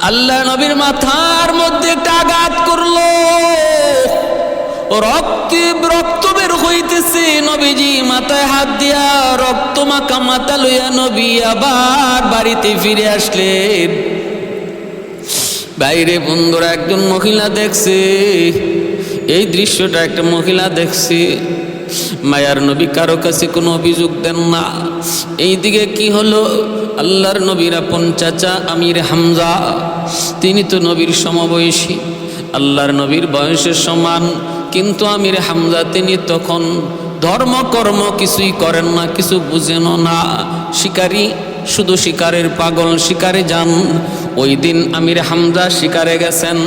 আল্লাহ নবীর মাথার মধ্যে একটা আঘাত করলো, রক্ত বের হইতেছে। নবীজি মাথায় হাত দিয়া রক্ত মাখা মাথা লইয়া নবী আবার বাড়িতে ফিরে আসলেন। বাইরে বন্ধুরা একজন মহিলা দেখছে এই দৃশ্যটা, একটা মহিলা দেখছে। মায়ার নবী কারো কাছে কোনো অভিযোগ দেন না। এইদিকে কি হলো, আল্লাহর নবীর আপন চাচা আমির হামজা, তিনি তো নবীর সমবয়সী, আল্লাহর নবীর বয়সের সমান, কিন্তু আমির হামজা তিনি তখন ধর্মকর্ম কিছুই করেন না, কিছু বুঝেন না, শিকারী, শুধু শিকারের পাগল, শিকারে যান। ওই দিন আমির হামজা শিকারে গেছেন।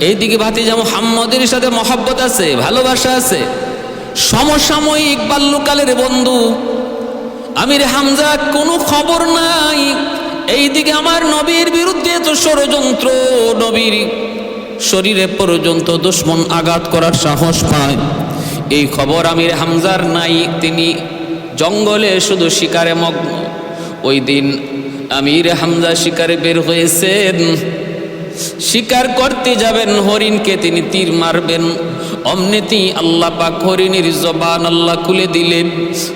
এইদিকে ভাতিজা মুহাম্মদের সাথে মহব্বত আছে, ভালোবাসা আছে, সমসাময়িক বাল্যকালের বন্ধু আমির হামজা, কোনো খবর নাই। এইদিকে আমার নবীর বিরুদ্ধে তো ষড়যন্ত্র, নবীর শরীরে পর্যন্ত দুশমন আঘাত করার সাহস পায়, এই খবর আমির হামজার নাই। তিনি জঙ্গলে শুধু শিকারে মগ্ন। ওই দিন আমির হামজা শিকারে বের হয়েছেন, শিকার করতে যাবেন, হরিণকে তিনি তীর মারবেন। অমনিতি আল্লাহ পাক হরিণীর জবান আল্লাহ খুলে দিলেন।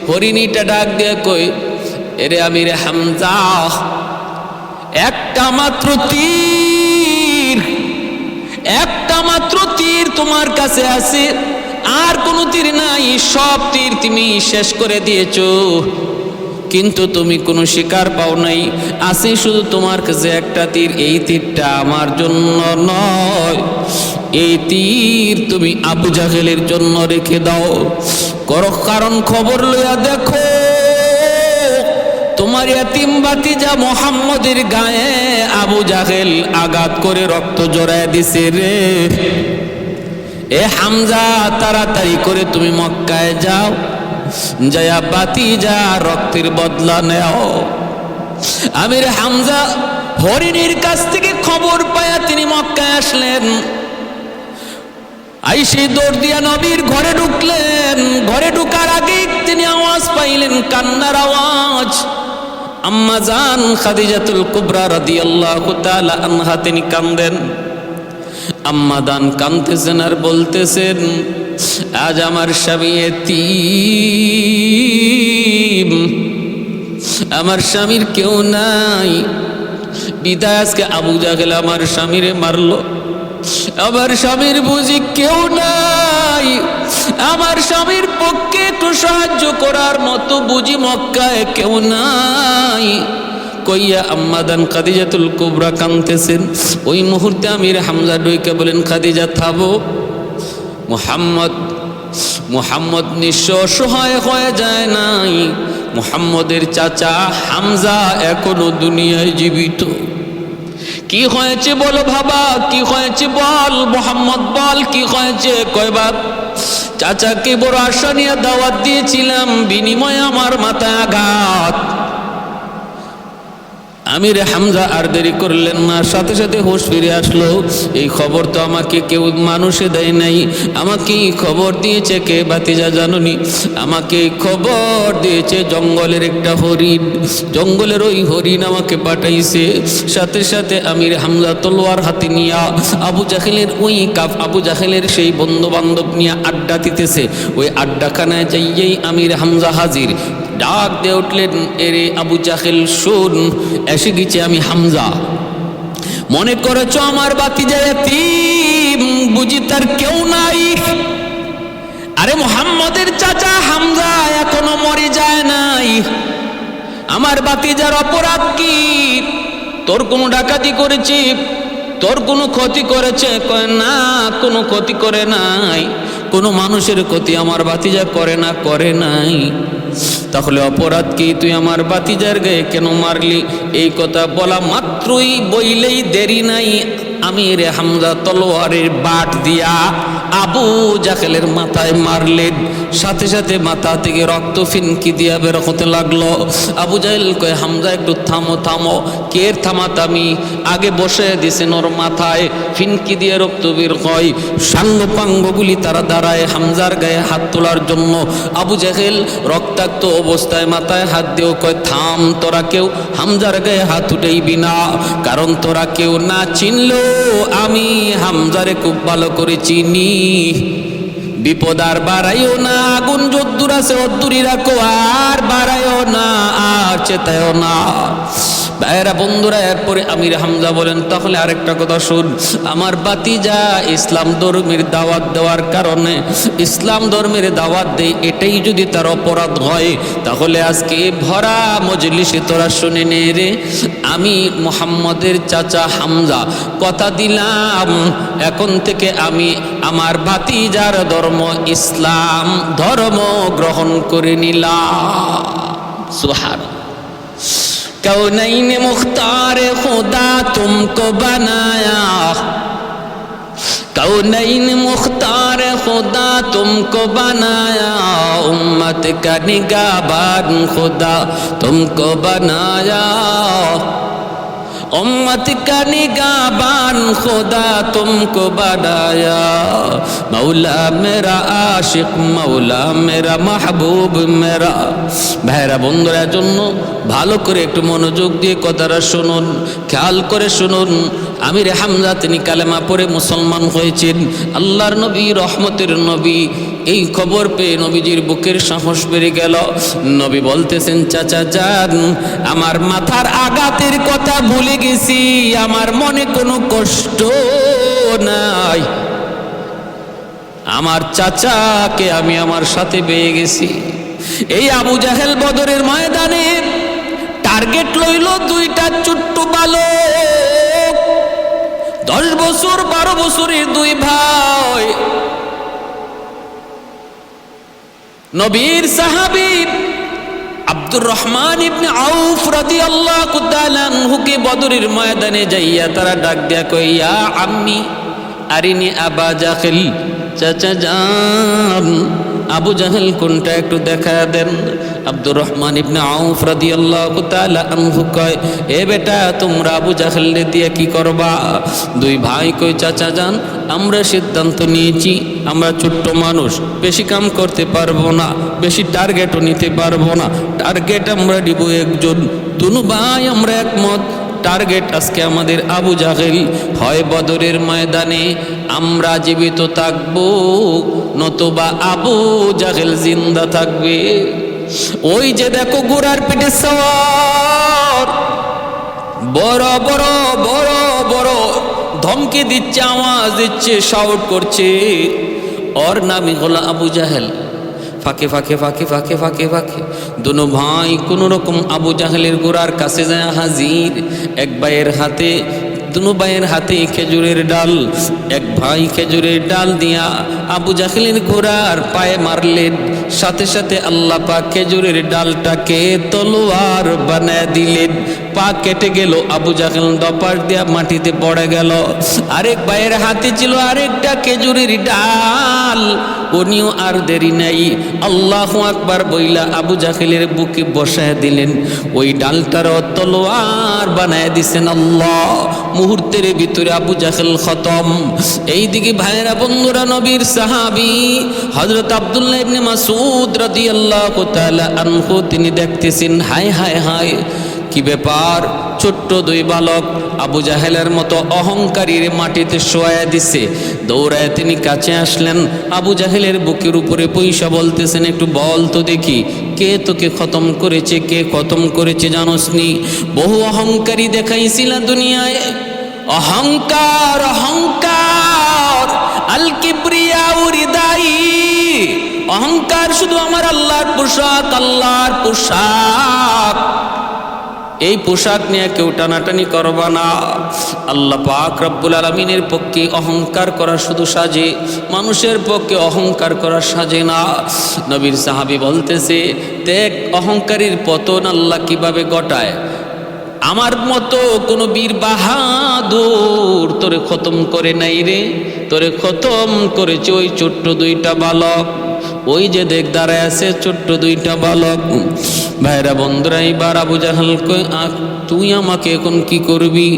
হরিণীটা ডাক দিয়ে কই, এরে আমির হামজা, একটা মাত্র তীর, একটা মাত্র তীর তোমার কাছে আছে, আর কোনো তীর নাই, সব তীর তুমি শেষ করে দিয়েছো, কিন্তু তুমি কোনো শিকার পাও নাই, আছে শুধু তোমার কাছে একটা তীর। এই তীরটা আমার জন্য নয়, এই তীর তুমি আবু জাহেলের জন্য রেখে দাও। কারণ খবর লইয়া দেখো, তোমার ইয়াতিম ভাতিজা মুহাম্মদের গায়ে আবু জাহেল আঘাত করে রক্ত জড়ায় দিছে রে। এ হামজা, তাড়াতাড়ি করে তুমি মক্কায় যাও, জয়া ভাতিজা রক্তের বদলা নেও। আমির হামজা হরিণীর কাছ থেকে খবর পায়া তিনি মক্কায় আসলেন। আইসে দৌড় দিয়া নবীর ঘরে ঢুকলেন। ঘরে ঢুকার আগে তিনি আওয়াজ পাইলেন, কান্নার আওয়াজ। আম্মা জান খাদিজাতুল কুবরা রাদিয়াল্লাহু তাআলা আনহা তিনি কান্দেন। আম্মা দান কাঁদতেছেন আর বলতেছেন, আজ আমার স্বামী এতিম, আমার স্বামীর কেউ নাই, বিদায় আজকে আবু জাহেল আমার স্বামীরে মারলো, আমার স্বামীর বুঝি কেউ নাই, আমার স্বামীর পক্ষে একটু সাহায্য করার মতো বুঝি মক্কায় কেউ নাই। কইয়া আম্মাদান খাদিজাতুল কুবরা কাঁদতেছেন। ওই মুহূর্তে আমির হামজা ডইকে বলেন, খাদিজা থামো, মুহাম্মদ নিঃস্ব অসহায় হয়ে যায় নাই, মুহাম্মদের চাচা হামজা এখনো দুনিয়ায় জীবিত। কি হয়েছে বলো বাবা, কি হয়েছে বল, মুহাম্মদ বল কি হয়েছে। কয়বার চাচাকে বড় আশা নিয়ে দাওয়াত দিয়েছিলাম, বিনিময়ে আমার মাথায় আঘাত। আমির হামজা আর দেরি করলেন না, সাথে সাথে হুঁশ ফিরে আসলো। এই খবর তো আমাকে কেউ মানুষে দেয় নাই, আমাকে খবর দিয়েছে কে ভাতিজা জাননি? আমাকে খবর দিয়েছে জঙ্গলের একটা হরিণ, জঙ্গলের ওই হরিণ আমাকে পাঠাইছে। সাথে সাথে আমির হামজা তলোয়ার হাতে নিয়া আবু জাহেলের আবু জাহেলের সেই বন্ধু বান্ধব নিয়ে আড্ডা দিতেছে। ওই আড্ডাখানায় যাইয়েই আমির হামজা হাজির। ডাক দিয়ে উঠলেন, এরে আবু জাহেল শোন, এসে গেছে আমি হামজা। মনে করেছ আমার ভাতিজা এতিম, বুঝি তার কেউ নাই? আরে মুহাম্মদের চাচা হামজা এখনো মরে যায় নাই। আমার ভাতিজার অপরাধ কি? তোর কোনো ডাকাতি করেছে, তোর কোনো ক্ষতি করেছে? কয় না, কোনো ক্ষতি করে নাই, কোনো মানুষের ক্ষতি আমার ভাতিজা করে নাই। তাহলে অপরাধ কি? তুই আমার ভাতিজার গায়ে কেন মারলি? এই কথা বলা মাত্রই, বইলেই দেরি নাই, আমির হামজা তলোয়ারের বাট দিয়া আবু জাহেলের মাথায় মারলেন। সাথে সাথে মাথা থেকে রক্ত ফিনকি দিয়া বের হতে লাগলো। আবু জাহেল কয়, হামজা একটু থামো থামো। কে থামাতামি? আগে বসে দিছেন ওর মাথায়, ফিনকি দিয়ে রক্ত বের হয়। সাঙ্গপাঙ্গগুলি তারা দাঁড়ায় হামজার গায়ে হাত তোলার জন্য। আবু জাহেল রক্তাক্ত অবস্থায় মাথায় হাত দিয়েও কয়, থাম, তোরা কেউ হামজার গায়ে হাত উঠাইবি না, কারণ তোরা কেউ না চিনলেও আমি হামজারে খুব ভালো করে চিনি। বিপদ আর বাড়াইও না, আগুন যদ্দুর আছে অদ্দুরই রাখো, আর বাড়াইও না, আর চেতায়ও না। ভাইয়েরা বন্ধুরা, এরপরে আমির হামজা বলেন, তাহলে আরেকটা কথা শুন, আমার বাতিজা ইসলাম ধর্মের দাওয়াত দেওয়ার কারণে, ইসলাম ধর্মের দাওয়াত দেয়, এটাই যদি তার অপরাধ হয়, তাহলে আজকে ভরা মজলিসে তোরা শুনে নে রে, আমি মুহাম্মদের চাচা হামজা কথা দিলাম, এখন থেকে আমি আমার ভাতিজার ধর্ম ইসলাম ধর্ম গ্রহণ করে নিলাম। সুবহানাল্লাহ। कौनैन मुख्तार खुदा तुमको बनाया, कौनैन मुख्तार खुदा तुमको बनाया, उम्मत का निगाहबान खुदा तुमको बनाया, उम्मत का निगाहबान खुदा तुमको बनाया, मौला मेरा आशिक, मौला मेरा महबूब मेरा। ভাইরা বন্ধুরা, জন্য ভালো করে একটু মনোযোগ দিয়ে কথাটা শুনুন, খেয়াল করে শুনুন। আমির হামজা তিনি কালেমা পড়ে মুসলমান হয়েছেন। আল্লাহর নবী, রহমতের নবী, এই খবর পেয়ে নবীজির বুকের সাহস বেড়ে গেল। নবী বলতেছেন, চাচা যান, আমার মাথার আঘাতের কথা ভুলে গেছি, আমার মনে কোনো কষ্ট নাই, আমার চাচাকে আমি আমার সাথে পেয়ে গেছি। এই আবু জাহেল বদরের ময়দানে টার্গেট লইল দুইটা ছোট্ট বালক, 10 বছর 12 বছরের দুই ভাই। নবীর সাহাবী আব্দুর রহমান ইবনে আউফ রাদিয়াল্লাহু তাআলা আনহুকে বদরের ময়দানে যাইয়া তারা ডাক দিয়া কই, ইয়া আম্মি আরিনি আবা জাহেল, চাচা যান আবু জাহেল কোনটা একটু দেখা দেন। আব্দুর রহমান ইবনে আউফ রাদিয়াল্লাহু তাআলা আনহু কয়, এ বেটা, তোমরা আবু জাহেলকে দিয়ে কি করবা? দুই ভাই কই, চাচা যান, আমরা সিদ্ধান্ত নিয়েছি, আমরা ছোট্ট মানুষ, বেশি কাম করতে পারবো না, বেশি টার্গেটও নিতে পারবো না, টার্গেট আমরা দিব একজন। দুনু ভাই আমরা একমত, টার্গেট আজকে আমাদের আবু জাহেল। হয় বদরের ময়দানে আমরা জীবিত থাকবো, নতুবা আবু জাহেল জিন্দা থাকবে। ওই যে দেখো ঘোড়ার পিঠে সওয়ার, বড় বড় বড় বড় ধমকি দিচ্ছে, আওয়াজ দিচ্ছে, শাউট করছে, ওর নামই হলো আবু জাহেল। ফাঁকে ফাঁকে ফাঁকে ফাঁকে ফাঁকে ফাঁকে দুনো ভাই কোনো রকম আবু জাহেলের গোড়ার কাছে যায় হাজির। এক ভাইয়ের হাতে, দুনো ভাইয়ের হাতে খেজুরের ডাল, এক ভাই খেজুরের ডাল দিয়া আবু জাহেলের ঘোড়ার পায়ে মারলেন। সাথে সাথে আল্লাহ পাক খেজুরের ডালটাকে তলোয়ার বানায় দিলেন, পা কেটে গেল, আবু জাহেল দপার দিয়া মাটিতে পড়ে গেল। আরেক ভাইয়ের হাতে ছিল আরেকটা খেজুরের ডাল, উনিও আর দেরি নাই, আল্লাহু আকবার বইলা আবু জাহেলের বুকে বসায় দিলেন, ওই ডালটারও তলোয়ার বানায় দিছেন আল্লাহ। মুহূর্তের ভিতরে আবু জাহেল খতম। এইদিকে ভাইয়েরা বন্ধুরা, নবীর সাহাবী হযরত আব্দুল্লাহ ইবনে মাসউদ রাদিয়াল্লাহু তাআলা আনহু তিনি দেখতেছেন, হায় হায় হায়, কি ব্যাপার, ছোট্ট দুই বালক আবু জাহেলের মতো অহংকারীর মাটিতে শোয়া দিছে। দৌড়ায় তিনি কাছে আসলেন, আবু জাহেলের বুকের উপরে পয়সা বলতেছেন, একটু বল তো দেখি, কে তোকে খতম করেছে, কে খতম করেছে জানোসনি? বহু অহংকারী দেখাইছিল দুনিয়ায়, অহংকার অহংকার, আল কিবরিয়া রিদাই, অহংকার শুধু আমার আল্লাহর পোশাক, আল্লাহর পোশাক, এই পোশাক নিয়ে কেউ টানাটানি করবা না। আল্লাহ পাক রব্বুল আলামিনের পক্ষে অহংকার করা শুধু সাজে, মানুষের পক্ষে অহংকার করা সাজে না। নবীর সাহাবী বলতেছে, দেখ অহংকারীর পতন আল্লাহ কিভাবে ঘটায়। আমার মতো কোনো বীর বাহাদুর তোরে খতম করে নাই রে, তোরে খতম করেছে ওই ছোট্ট দুইটা বালক। ওই যে দেখ দাঁড়ায় আছে ছোট্ট দুইটা বালক। ভাইরা বন্ধুরা, এইবার আবু জাহেল কই, তুই আমাকে এখন কি করবি?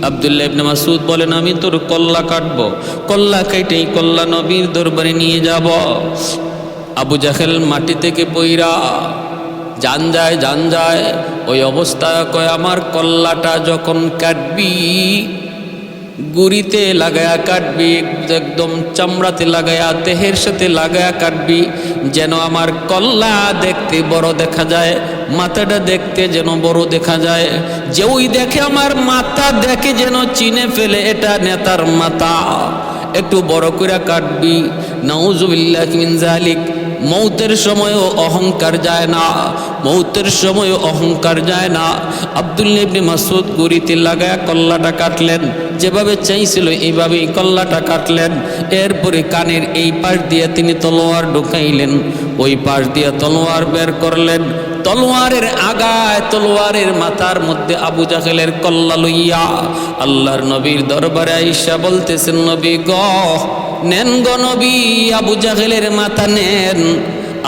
আব্দুল্লাহ ইবনে মাসউদ বলেন, আমি তোর কল্লা কাটবো, কল্লা কেটেই কল্লা নবীর দরবারে নিয়ে যাব। আবু জাহেল মাটি থেকে পইরা জান যায় ওই অবস্থায় কয়, আমার কল্লাটা যখন কাটবি গুড়িতে লাগায়া কাটবি, একদম চামড়াতে লাগায়া দেহের সাথে লাগায়া কাটবি, যেন আমার কল্লা দেখতে বড় দেখা যায়, মাথাটা দেখতে যেন বড় দেখা যায়। যে ওই দেখে আমার মাথা দেখে যেন চিনে ফেলে এটা নেতার মাথা, একটু বড় করে কাটবি। নাউজুবিল্লাহি মিন যালিক। মৌতের সময়ও অহংকার যায় না, মৌতের সময়ও অহংকার যায় না। আব্দুল্লাহ ইবনে মাসউদ গুড়িতে লাগায়া কল্লাটা কাটলেন, যেভাবে চাইছিল এইভাবেই কল্লাটা কাটলেন। এরপরে কানের এই পাশ দিয়ে তিনি তলোয়ার ঢুকাইলেন, ওই পাশ দিয়ে তলোয়ার বের করলেন। তলোয়ারের আগায় তলোয়ারের মাথার মধ্যে আবু জাহেলের কল্লা লইয়া আল্লাহর নবীর দরবারে আইসা বলতেছেন, নবী গ নেন গো নবী, আবু জাহেলের মাথা নেন।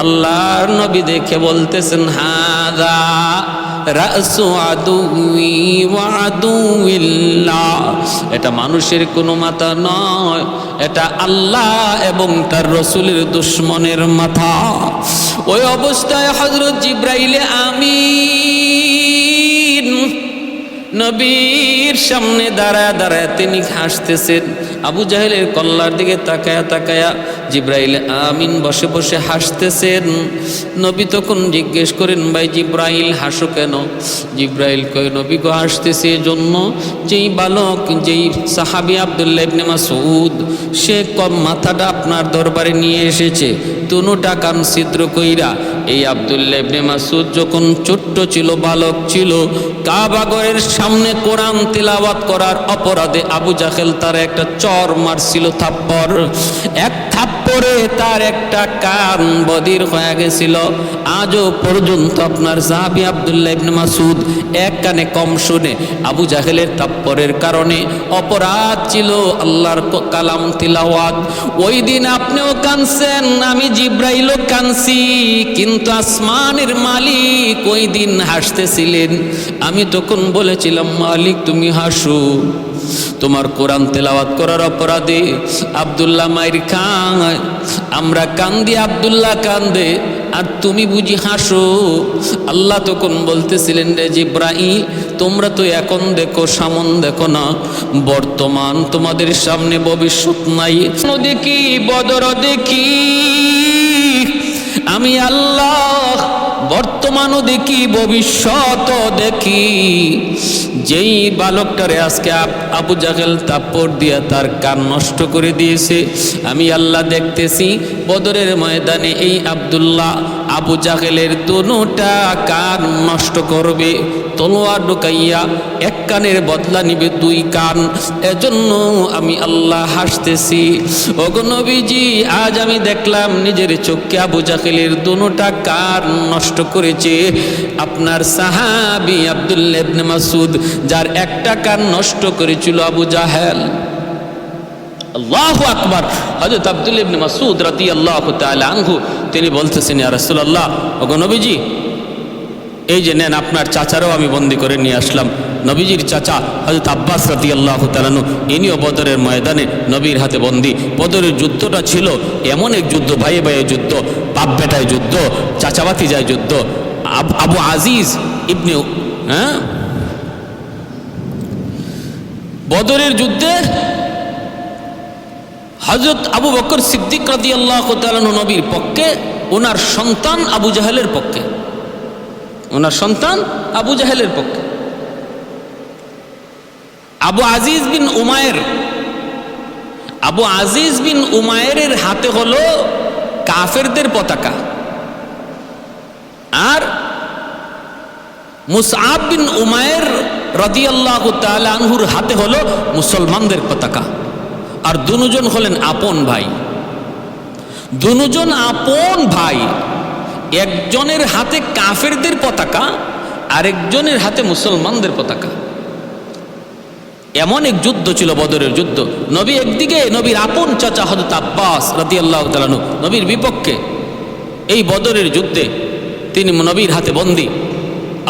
আল্লাহর নবী দেখে বলতেছেন, হাদা রাসু আদুই ওয়া আদুইল্লাহ, এটা মানুষের কোনো মাথা নয়, এটা আল্লাহ এবং তার রাসূলের দুশমনের মাথা। ওই অবস্থায় হযরত জিবরাইল আমিন নবীর সামনে দাঁড়ায় তিনি হাসতেছেন। আবু জাহেলের কল্লার দিকে তাকায়া জিবরাইল আমিন বসে বসে হাসতেছেন। নবী তখন জিজ্ঞেস করেন, ভাই জিবরাইল হাসো কেন? জিবরাইল কয়, নবী গো হাসতেছে এজন্য, যেই বালক যেই সাহাবী আব্দুল্লাহ ইবনে মাসউদ সে কম মাথাটা আপনার দরবারে নিয়ে এসেছে দুটা কান ছিদ্র কইরা। এই আব্দুল্লাহ ইবনে মাসউদ যখন ছোট্ট ছিল, বালক ছিল, কাবা ঘরের সামনে কোরআন তিলাওয়াত করার অপরাধে আবু জাহেল তার একটা চর মারছিল, থাপ্পড়। এক থাপ্পড়ে তার একটা কান বধির হয়ে গেছিল। আজও পর্যন্ত আপনার সাহাবী আব্দুল্লাহ ইবনে মাসউদ এক কানে কম শুনে। আবু জাহেলের থাপ্পড়ের কারণে অপরাধ ছিল আল্লাহর কালাম তিলাওয়াত। ওই দিন আপনিও কানছেন, আমি জিবরাইলও কানছি, কিন্তু আসমানের মালিক ওই দিন হাসতেছিলেন। আমি তখন বলেছিলাম, মালিক তুমি হাসো, তোমার কোরআন তেলাওয়াত করার অপরাধে আব্দুল্লাহ মাইর খায়, আমরা কান্দি, আব্দুল্লাহ কান্দে, আর তুমি বুঝি হাসো। আল্লাহ তখন বলতেছিলেন, রে জিবরাইল তোমরা তো এখন দেখো, সামন দেখো না, বর্তমান তোমাদের সামনে ভবিষ্যৎ নাই। দেখি বদর দেখি, আমি আল্লাহ বর্তমানও দেখি, ভবিষ্যৎও দেখি। যেই বালকটারে আজকে আবু জাহেল থাপ্পড় দিয়া তার কান নষ্ট করে দিয়েছে, আমি আল্লাহ দেখতেছি বদরের ময়দানে এই আব্দুল্লাহ আবু জাহেলের দুটা কান নষ্ট করবে, তলোয়ার ঢুকাইয়া এক কানের বদলা নিবে দুই কান। এজন্য আমি আল্লাহ হাসতেছি। ওগো নবীজি, আজ আমি দেখলাম নিজের চোখে আবু জাহেলের দুটা কান নষ্ট করেছে আপনার সাহাবী আব্দুল্লাহ ইবনে মাসউদ, যার একটা কান নষ্ট করেছিল আবু জাহেল। আল্লাহু আকবার। হযরত আব্দুল্লাহ ইবনে মাসউদ রাদিয়াল্লাহু তাআলা আনহু তিনি বলতেছেন, ইয়া রাসূলুল্লাহ, ওগো নবীজি, এই যে নেন আপনার চাচারও আমি বন্দি করে নিয়ে আসলাম। নবীজির চাচা হযরত আব্বাস রাদিয়াল্লাহু তাআলা আনহু, ইনিও বদরের ময়দানে নবীর হাতে বন্দি। বদরের যুদ্ধটা ছিল এমন এক যুদ্ধ, ভাইয়ে ভাইয়ে যুদ্ধ, বাপ বেটায় যুদ্ধ, চাচাবাতি যায় যুদ্ধ। আবু আজিজ ইবনে বদরের যুদ্ধে হযরত আবু বকর সিদ্দিক রাদিয়াল্লাহু তাআলা আনহু নবীর পক্ষে, ওনার সন্তান আবু জাহেলের পক্ষে, ওনার সন্তান আবু জাহেলের পক্ষে। আবু আজিজ বিন উমায়েরের হাতে হলো কাফেরদের পতাকা, আর মুসআব বিন উমায়ের রাদিয়াল্লাহু তাআলা আনহুর হাতে হলো মুসলমানদের পতাকা। আর দুজন হলেন আপন ভাই, দুজন আপন ভাই। একজনের হাতে কাফেরদের পতাকা আরেকজনের হাতে মুসলমানদের পতাকা। এমন এক যুদ্ধ ছিল বদরের যুদ্ধ। নবী একদিকে, নবীর আপন চাচা হযরত আব্বাস রাদিয়াল্লাহু তাআলা আনহু নবীর বিপক্ষে এই বদরের যুদ্ধে তিনি নবীর হাতে বন্দী।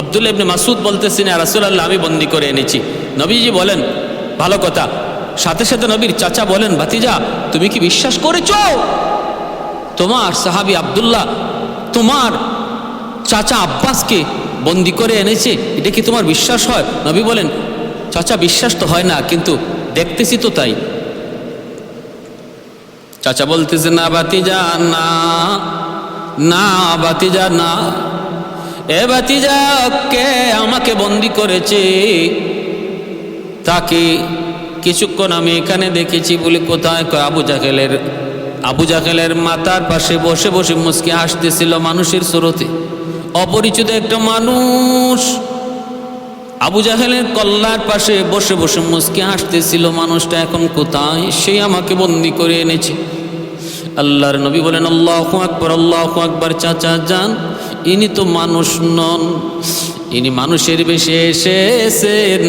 আব্দুল্লাহ ইবনে মাসউদ বলতেছেন, ইয়া রাসূলুল্লাহ, আমি বন্দী করে এনেছি। নবীজি বলেন, ভালো কথা। সাথে সাথে নবীর চাচা বলেন, ভাতিজা, তুমি কি বিশ্বাস করেছো তোমার সাহাবী আব্দুল্লাহ তোমার চাচা আব্বাসকে বন্দী করে এনেছে? এটা কি তোমার বিশ্বাস হয়? নবী বলেন, চাচা, বিশ্বাস তো হয় না, কিন্তু দেখতেছি তো তাই। চাচা বলতেছে, না ভাতিজা, না না ভাতিজা, না। এ ভাতিজা, কে আমাকে বন্দী করেছে তাকে কিছুক্ষণ আমি এখানে দেখেছি। বলে কোথায়? কয় আবু জাহেলের মাথার পাশে বসে বসে মুচকি হাসতেছিল মানুষের স্রোতে। অপরিচিত একটা মানুষ আবু জাহেলের কল্লার পাশে বসে বসে মুচকি হাসতেছিল। মানুষটা এখন কোথায়? সে আমাকে বন্দী করে এনেছে। আল্লাহর নবী বলেন, আল্লাহু আকবার, আল্লাহু আকবার। চাচা যান, ইনি তো মানুষ নন, ইনি মানুষের বেশে এসেছেন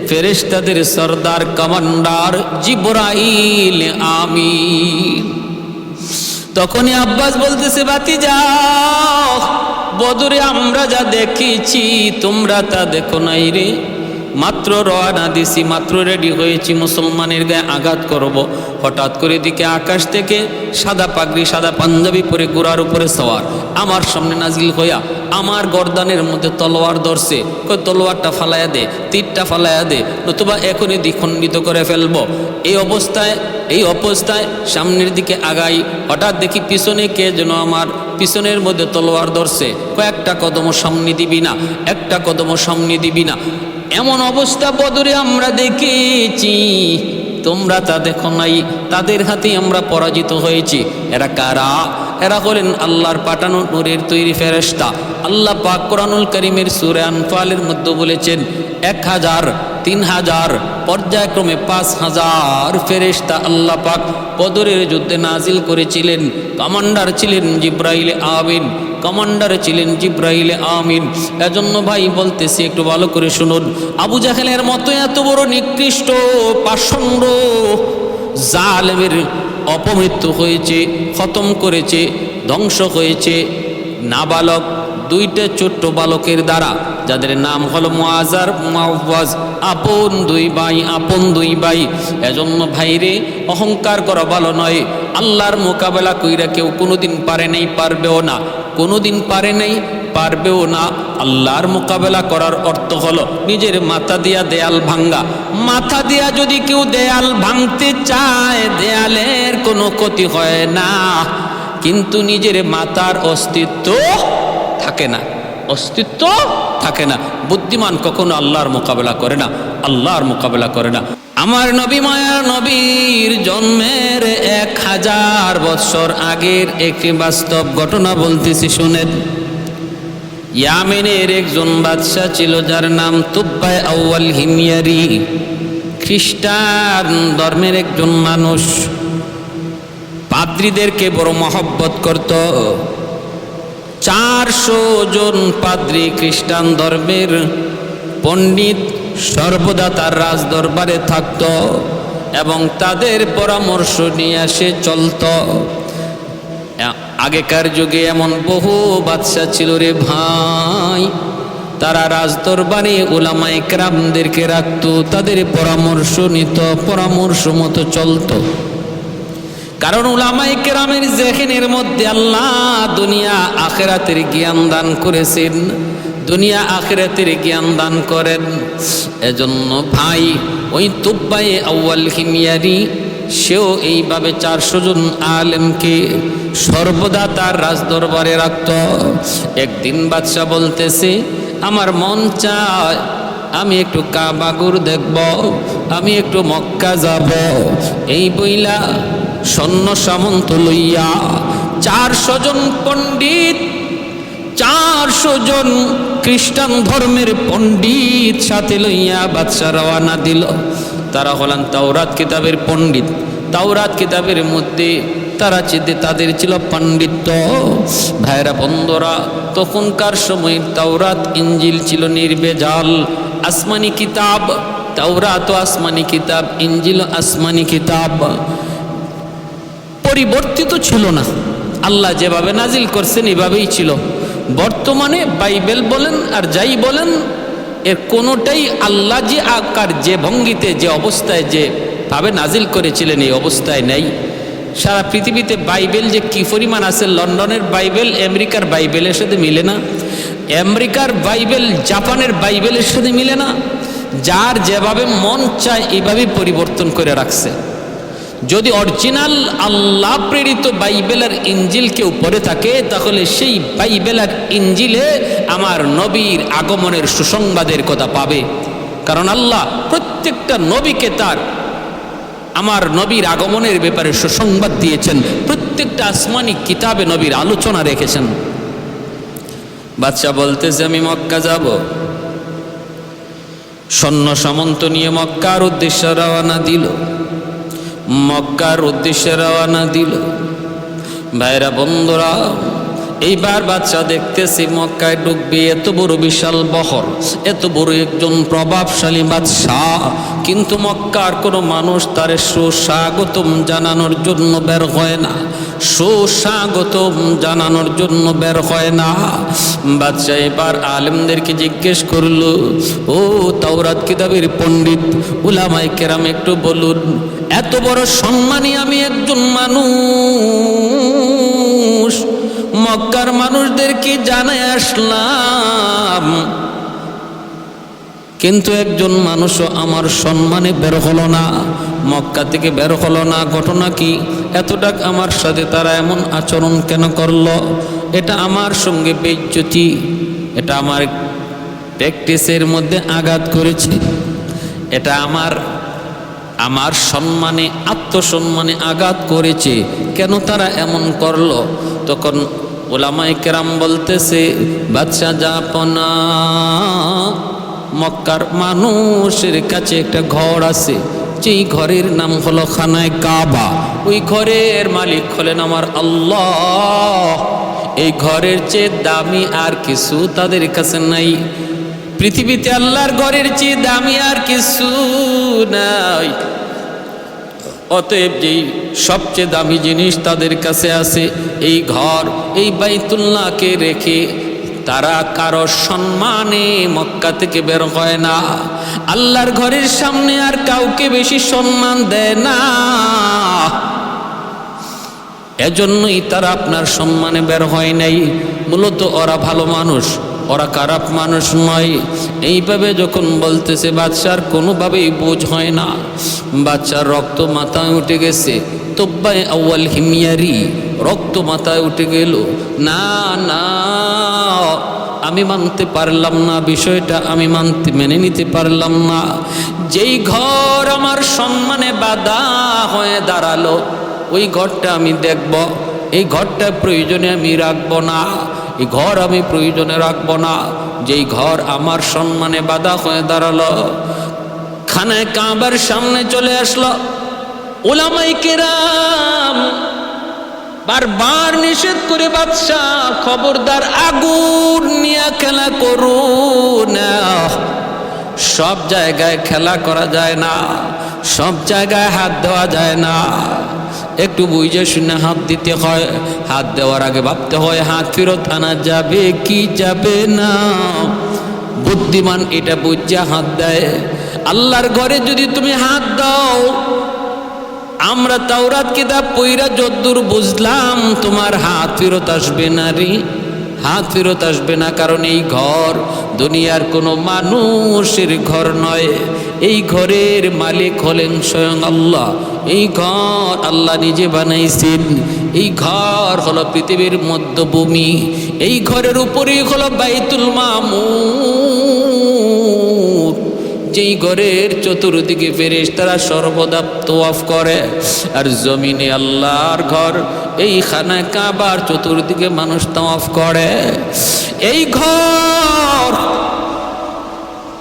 ফেরেশতাদের সরদার কমান্ডার জিবরাইল আমিন। তখনই আব্বাস বলতেছে, ভাতিজা, বদরে আমরা যা দেখেছি তোমরা তা দেখো নাই রে। মাত্র রওনা দিছি, মাত্র রেডি হয়েছি মুসলমানের গায়ে আঘাত করব। হঠাৎ করে দিকে আকাশ থেকে সাদা পাগড়ি, সাদা পাঞ্জাবি পরে ঘোড়ার উপরে সওয়ার আমার সামনে নাজিল হইয়া আমার গর্দানের মধ্যে তলোয়ার ধরছে। কই, তলোয়ারটা ফালাইয়া দে, তীরটা ফালাইয়া দে, নতুবা এখনই দ্বিখণ্ডিত করে ফেলবো। এই অবস্থায় সামনের দিকে আগাই। হঠাৎ দেখি পিছনে কে যেন আমার পিছনের মধ্যে তলোয়ার ধরছে। কয়েকটা কদম সামনে দিবি না, একটা কদম সামনে দিবি না। এমন অবস্থা বদরে আমরা দেখেছি, তোমরা তা দেখো নাই। তাদের হাতে আমরা পরাজিত হয়েছি। এরা কারা? এরা হলেন আল্লাহর পাঠানো নূরের তৈরি ফেরেশতা। আল্লাহ পাক কোরআনুল কারীমের সূরা আনফালের মধ্যে বলেছেন 1000, 3000, পর্যায়ক্রমে 5000 ফেরেশতা আল্লাহ পাক বদরের যুদ্ধে নাজিল করেছিলেন। কমান্ডার ছিলেন জিবরাইল আমিন, কমান্ডার ছিলেন জিবরাইল আমিন। এজন্য ভাই বলতেছি, একটু ভালো করে শুনুন। আবু জাহেলের মতো এত বড় নিকৃষ্ট পাষণ্ড জালেমের অপমৃত্যু হয়েছে, খতম করেছে, ধ্বংস হয়েছে নাবালক দুইটা ছোট্ট বালকের দ্বারা, যাদের নাম হলো মুআজ আর মুআওয়াজ। আপন দুই ভাই। এজন্য ভাইরে, অহংকার করা ভালো নয়। আল্লাহর মোকাবেলা কইরা কেউ কোনোদিন পারে নাই, পারবেও না, কোনোদিন পারে নাই, পারবেও না। আল্লাহর মোকাবেলা করার অর্থ হলো নিজের মাথা দিয়া দেয়াল ভাঙ্গা। মাথা দিয়া যদি কেউ দেয়াল ভাঙতে চায়, দেয়ালের কোনো ক্ষতি হয় না, কিন্তু নিজের মাথার অস্তিত্ব থাকে না, অস্তিত্ব থাকে না। বুদ্ধিমান কখনো আল্লাহর মোকাবেলা করে না, আল্লাহর মোকাবেলা করে না। আমার নবী, মায়ার নবীর জন্মের 1000 বৎসর আগের একটি বাস্তব ঘটনা বলতেছি, শুনেন। ইয়ামেনের একজন বাদশা ছিল, যার নাম তুব্বাই আউয়াল হিময়ারি। খ্রিস্টান ধর্মের একজন মানুষ, পাদ্রীদেরকে বড় মহব্বত করত। 400 জন পাদ্রী, খ্রিস্টান ধর্মের পণ্ডিত সর্বদা তার রাজ দরবারে থাকত এবং তাদের পরামর্শ নিয়ে সে চলত। আগেকার যুগে এমন বহু বাদশা ছিল রে ভাই, তারা রাজ দরবারে উলামায়ে কেরামদেরকে রাখত, তাদের পরামর্শ নিত, পরামর্শ মতো চলত। কারণ উলামায়ে কেরামের জেহেনের মধ্যে আল্লাহ দুনিয়া আখিরাতের জ্ঞান দান করেছেন, দুনিয়া আখিরাতের জ্ঞান দান করেন। এজন্য ভাই, ওই তুব্বাই আউয়াল হিময়ারি সেও এইভাবে 400 জন আলেমকে সর্বদা তার রাজদরবারে রাখত। একদিন বাদশা বলতেছে, আমার মন চায় আমি একটু কাবাগুর দেখব, আমি একটু মক্কা যাব। এই বইলা সৈন্য সামন্ত লইয়া 400 জন পণ্ডিত, 400 জন খ্রিস্টান ধর্মের পণ্ডিত সাথে লইয়া বাদশা রওয়ানা দিল। তারা হলেন তাওরাত কিতাবের পণ্ডিত। তাওরাত কিতাবের মধ্যে তাদের ছিল পাণ্ডিত্য। ভাইরা বন্ধুরা, তখনকার সময় তাওরাত ইঞ্জিল ছিল নির্ভেজাল আসমানি কিতাব। তাওরাত ও আসমানি কিতাব, ইঞ্জিল আসমানি কিতাব, পরিবর্তিত ছিল না। আল্লাহ যেভাবে নাজিল করছেন এভাবেই ছিল। বর্তমানে বাইবেল বলেন আর যাই বলেন, এর কোনোটাই আল্লাহ যে আকার, যে ভঙ্গিতে, যে অবস্থায়, যেভাবে নাজিল করেছিলেন এই অবস্থায় নেই। সারা পৃথিবীতে বাইবেল যে কী পরিমাণ আছে, লন্ডনের বাইবেল আমেরিকার বাইবেলের সাথে মিলে না, আমেরিকার বাইবেল জাপানের বাইবেলের সাথে মিলে না। যার যেভাবে মন চায় এইভাবেই পরিবর্তন করে রাখছে। যদি অরিজিনাল আল্লাহ প্রেরিত বাইবেল আর ইঞ্জিল কেউ পড়ে থাকে, তাহলে সেই বাইবেল আর ইঞ্জিলে আমার নবীর আগমনের সুসংবাদের কথা পাবে। কারণ আল্লাহ প্রত্যেকটা নবীকে তার আমার নবীর আগমনের ব্যাপারে সুসংবাদ দিয়েছেন। প্রত্যেকটা আসমানি কিতাবে নবীর আলোচনা রেখেছেন। বাদশা বলতেছে আমি মক্কা যাব। সৈন্য সামন্ত নিয়ে মক্কার উদ্দেশ্যে রওনা দিল। মক্কার উদ্দেশ্যে রওনা দিল। ভাইরা বন্ধুরা, এইবার বাদশা দেখতেছি মক্কায় ঢুকবে, এত বড় বিশাল বহর, এত বড় একজন প্রভাবশালী বাদশাহ, কিন্তু মক্কার কোনো মানুষ তার সুস্বাগতম জানানোর জন্য বের হয় না, সুস্বাগতম জানানোর জন্য বের হয় না। বাদশা এবার আলেমদেরকে জিজ্ঞেস করলো, ও তাওরাত কিতাবের পণ্ডিত, উলামায়ে কেরাম, একটু বলুন, এত বড় সম্মানী আমি একজন মানুষ, মক্কার মানুষদেরকে জানাই আসলাম, কিন্তু একজন মানুষও আমার সম্মানে বের হলো না, মক্কা থেকে বের হলো না। ঘটনা কি? এতটা আমার সাথে তারা এমন আচরণ কেন করলো? এটা আমার সঙ্গে বেইজ্জতি, এটা আমার প্র্যাকটিসের মধ্যে আঘাত করেছে, এটা আমার সম্মানে, আত্মসম্মানে আঘাত করেছে। কেন তারা এমন করলো? তখন উলামায়ে কেরাম বলতেছে, বাদশা জাপনা, মক্কার মানুষের কাছে একটা ঘর আছে, যেই ঘরের নাম হলো খানায় কাবা। ওই ঘরের মালিক হলেন আমার আল্লাহ। এই ঘরের চেয়ে দামি আর কিছু তাদের কাছে নাই। পৃথিবীতে আল্লাহর ঘরের চেয়ে দামি আর কিছু নাই। অতএব যেই সবচেয়ে দামি জিনিস তাদের কাছে আছে এই ঘর, এই বাইতুল্লাহকে রেখে তারা কারো সম্মানে মক্কা থেকে বের হয় না। আল্লাহর ঘরের সামনে আর কাউকে বেশি সম্মান দেয় না। এজন্যই তারা আপনার সম্মানে বের হয় নাই। মূলত ওরা ভালো মানুষ, ওরা খারাপ মানুষ নয়। এইভাবে যখন বলতেছে, বাদশার কোনোভাবেই বোঝ হয় না। বাদশার রক্ত মাথায় উঠে গেছে, তোব্বায় আউয়াল হিমিয়ারি, রক্ত মাথায় উঠে গেল। না না, আমি মানতে পারলাম না, বিষয়টা আমি মেনে নিতে পারলাম না। যেই ঘর আমার সম্মানে বাধা হয়ে দাঁড়ালো, ওই ঘরটা আমি দেখব, এই ঘরটা প্রয়োজনে আমি রাখবো না, এই ঘর আমি প্রয়োজনে রাখবো না। যেই ঘর আমার সম্মানে বাধা হয়ে দাঁড়ালো, খানায় কাবার সামনে চলে আসলো। উলামায়ে কেরাম বারবার নিষেধ করে, বাদশাহ খবরদার, আগুন নিয়ে খেলা করুন না। সব জায়গায় খেলা করা যায় না, সব জায়গায় হাত দেওয়া যায় না। একটু বুঝে শুনে হাত দিতে হয়। হাত দেওয়ার আগে ভাবতে হয় হাত ফেরত আনা যাবে কি যাবে না। বুদ্ধিমান এটা বুঝে হাত দেয়। আল্লাহর ঘরে যদি তুমি হাত দাও, আমরা তাওরাত কিতাব পইরা যদ্দূর বুঝলাম, তোমার হাত ফেরত আসবে না রে, হাত ফেরত আসবে না। কারণ এই ঘর দুনিয়ার কোনো মানুষের ঘর নয়, এই ঘরের মালিক হলেন স্বয়ং আল্লাহ। এই ঘর আল্লাহ নিজে বানাইছেন। এই ঘর হলো পৃথিবীর মধ্যভূমি। এই ঘরের উপরেই হলো বাইতুল মামুর, যেই ঘরের চতুর্দিকে ফেরেশতারা সর্বদা তওয়াফ করে। আর জমিনে আল্লাহর ঘর, এই খানায় কাবার চতুর্দিকে মানুষ তওয়াফ করে। এই ঘর,